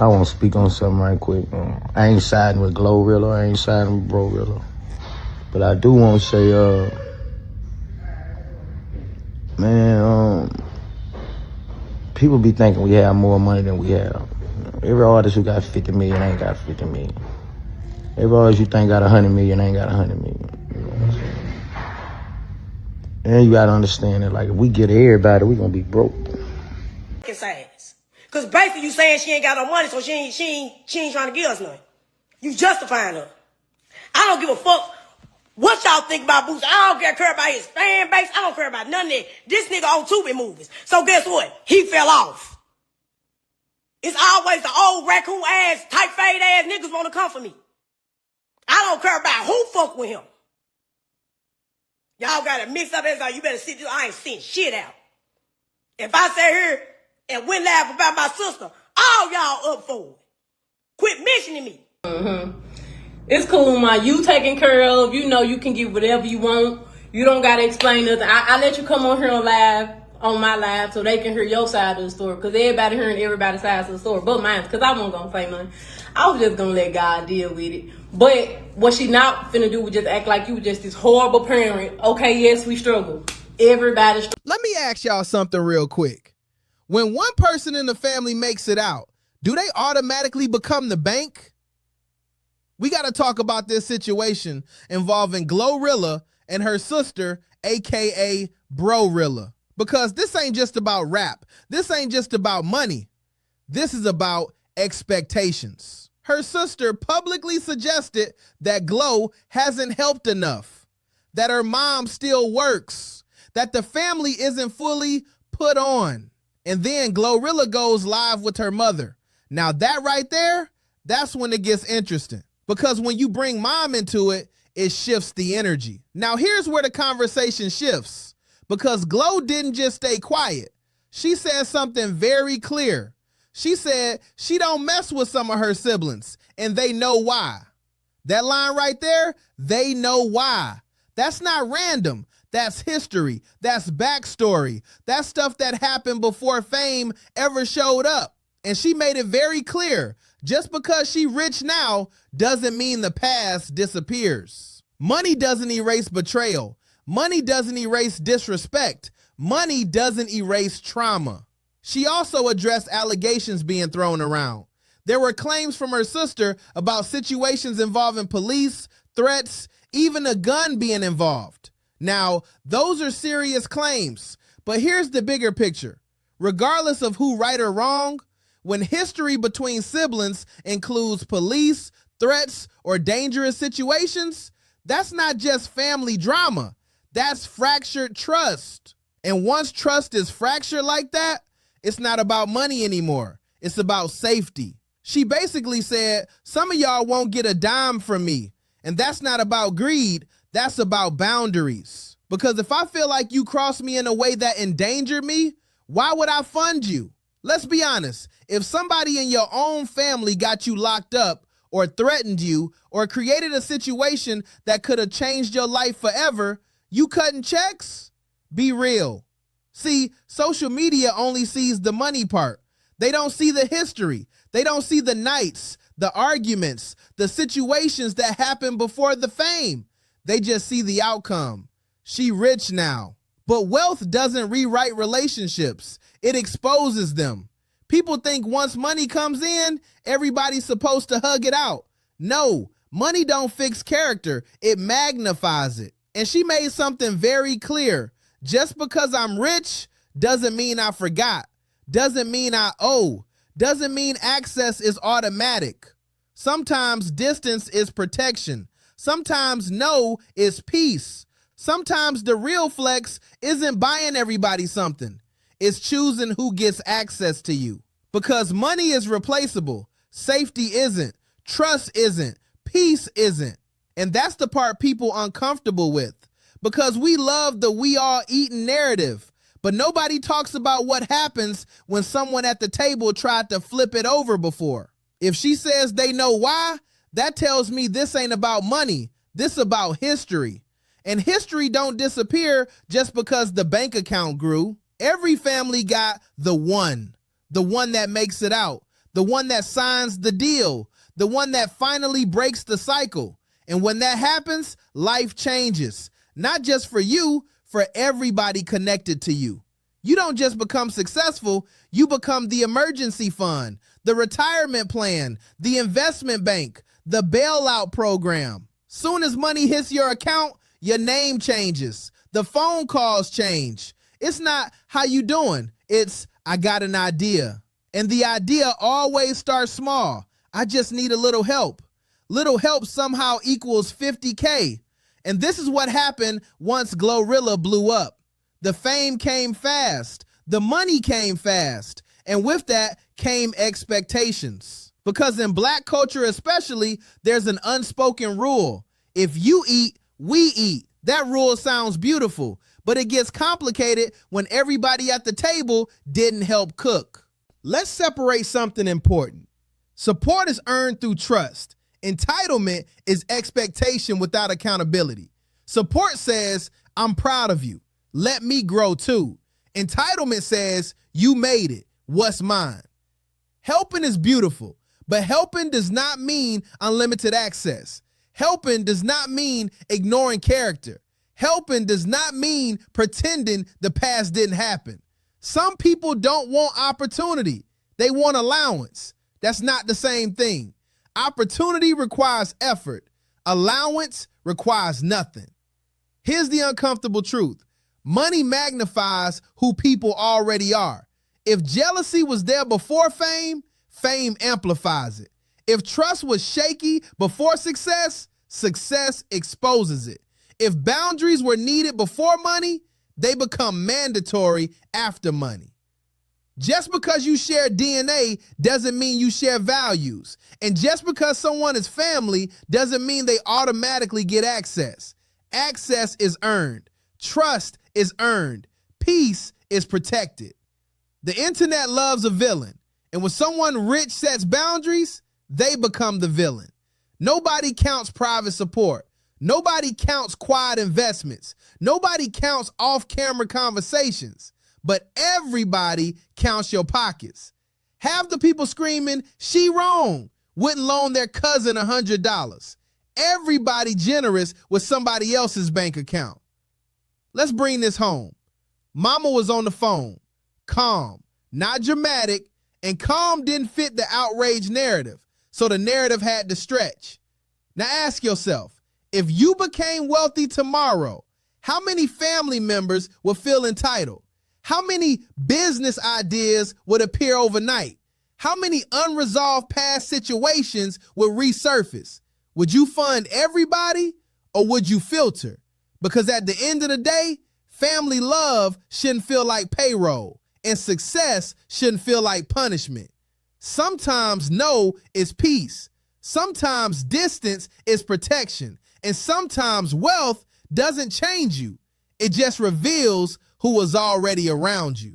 I want to speak on something right quick. I ain't siding with GloRilla, I ain't siding with BroRilla. But I do want to say, man, people be thinking we have more money than we have. Every artist who got 50 million ain't got 50 million. Every artist you think got 100 million ain't got 100 million. You know what I'm saying? And you gotta understand that, like, if we get everybody, we gonna be broke. Cause basically you saying she ain't got no money, so she ain't trying to give us nothing. You justifying her. I don't give a fuck what y'all think about Boots. I don't care about his fan base. I don't care about none of that. This nigga on Tubi movies. So guess what? He fell off. It's always the old raccoon ass, tight fade ass niggas want to come for me. I don't care about who fuck with him. Y'all got to mix up everything. You better sit there. I ain't seen shit out. If I sat here and went laugh about my sister, all y'all up for it. Quit mentioning me. It's cool, ma. You taken care of. You know you can get whatever you want. You don't got to explain nothing. I let you come on here on my live, so they can hear your side of the story. Because everybody hearing everybody's side of the story, but mine. Because I wasn't going to say nothing. I was just going to let God deal with it. But what she not finna do was just act like you were just this horrible parent. Okay, yes, we struggle. Everybody struggle. Let me ask y'all something real quick. When one person in the family makes it out, do they automatically become the bank? We got to talk about this situation involving GloRilla and her sister, aka BroRilla. Because this ain't just about rap. This ain't just about money. This is about expectations. Her sister publicly suggested that Glo hasn't helped enough, that her mom still works, that the family isn't fully put on. And then GloRilla goes live with her mother. Now that right there, that's when it gets interesting. Because when you bring mom into it, it shifts the energy. Now here's where the conversation shifts. Because Glo didn't just stay quiet. She said something very clear. She said she don't mess with some of her siblings, and they know why. That line right there, they know why. That's not random. That's history. That's backstory. That's stuff that happened before fame ever showed up. And she made it very clear. Just because she rich now doesn't mean the past disappears. Money doesn't erase betrayal. Money doesn't erase disrespect. Money doesn't erase trauma. She also addressed allegations being thrown around. There were claims from her sister about situations involving police, threats, even a gun being involved. Now, those are serious claims, but here's the bigger picture. Regardless of who right or wrong, when history between siblings includes police, threats, or dangerous situations, that's not just family drama. That's fractured trust. And once trust is fractured like that, it's not about money anymore. It's about safety. She basically said, some of y'all won't get a dime from me. And that's not about greed. That's about boundaries. Because if I feel like you cross me in a way that endangered me, why would I fund you? Let's be honest. If somebody in your own family got you locked up or threatened you or created a situation that could have changed your life forever, you cutting checks? Be real. See, social media only sees the money part. They don't see the history. They don't see the nights, the arguments, the situations that happened before the fame. They just see the outcome. She rich now. But wealth doesn't rewrite relationships. It exposes them. People think once money comes in, everybody's supposed to hug it out. No, money don't fix character. It magnifies it. And she made something very clear. Just because I'm rich doesn't mean I forgot, doesn't mean I owe, doesn't mean access is automatic. Sometimes distance is protection. Sometimes no is peace. Sometimes the real flex isn't buying everybody something. It's choosing who gets access to you. Because money is replaceable. Safety isn't. Trust isn't. Peace isn't. And that's the part people uncomfortable with. Because we love the we all eating narrative, but nobody talks about what happens when someone at the table tried to flip it over before. If she says they know why, that tells me this ain't about money. This about history. And history don't disappear just because the bank account grew. Every family got the one that makes it out, the one that signs the deal, the one that finally breaks the cycle. And when that happens, life changes, not just for you, for everybody connected to you. You don't just become successful, you become the emergency fund, the retirement plan, the investment bank, the bailout program. Soon as money hits your account, your name changes. The phone calls change. It's not how you doing. It's I got an idea. And the idea always starts small. I just need a little help. Little help somehow equals 50K. And this is what happened once GloRilla blew up. The fame came fast. The money came fast. And with that came expectations. Because in Black culture especially, there's an unspoken rule. If you eat, we eat. That rule sounds beautiful, but it gets complicated when everybody at the table didn't help cook. Let's separate something important. Support is earned through trust. Entitlement is expectation without accountability. Support says, I'm proud of you. Let me grow too. Entitlement says, you made it. What's mine? Helping is beautiful, but helping does not mean unlimited access. Helping does not mean ignoring character. Helping does not mean pretending the past didn't happen. Some people don't want opportunity. They want allowance. That's not the same thing. Opportunity requires effort. Allowance requires nothing. Here's the uncomfortable truth. Money magnifies who people already are. If jealousy was there before fame, fame amplifies it. If trust was shaky before success, success exposes it. If boundaries were needed before money, they become mandatory after money. Just because you share DNA doesn't mean you share values. And just because someone is family doesn't mean they automatically get access. Access is earned. Trust is earned. Peace is protected. The internet loves a villain. And when someone rich sets boundaries, they become the villain. Nobody counts private support. Nobody counts quiet investments. Nobody counts off-camera conversations. But everybody counts your pockets. Half the people screaming, she wrong, wouldn't loan their cousin $100. Everybody generous with somebody else's bank account. Let's bring this home. Mama was on the phone, calm, not dramatic, and calm didn't fit the outrage narrative, so the narrative had to stretch. Now ask yourself, if you became wealthy tomorrow, how many family members would feel entitled? How many business ideas would appear overnight? How many unresolved past situations would resurface? Would you fund everybody or would you filter? Because at the end of the day, family love shouldn't feel like payroll and success shouldn't feel like punishment. Sometimes no is peace. Sometimes distance is protection. And sometimes wealth doesn't change you. It just reveals who was already around you.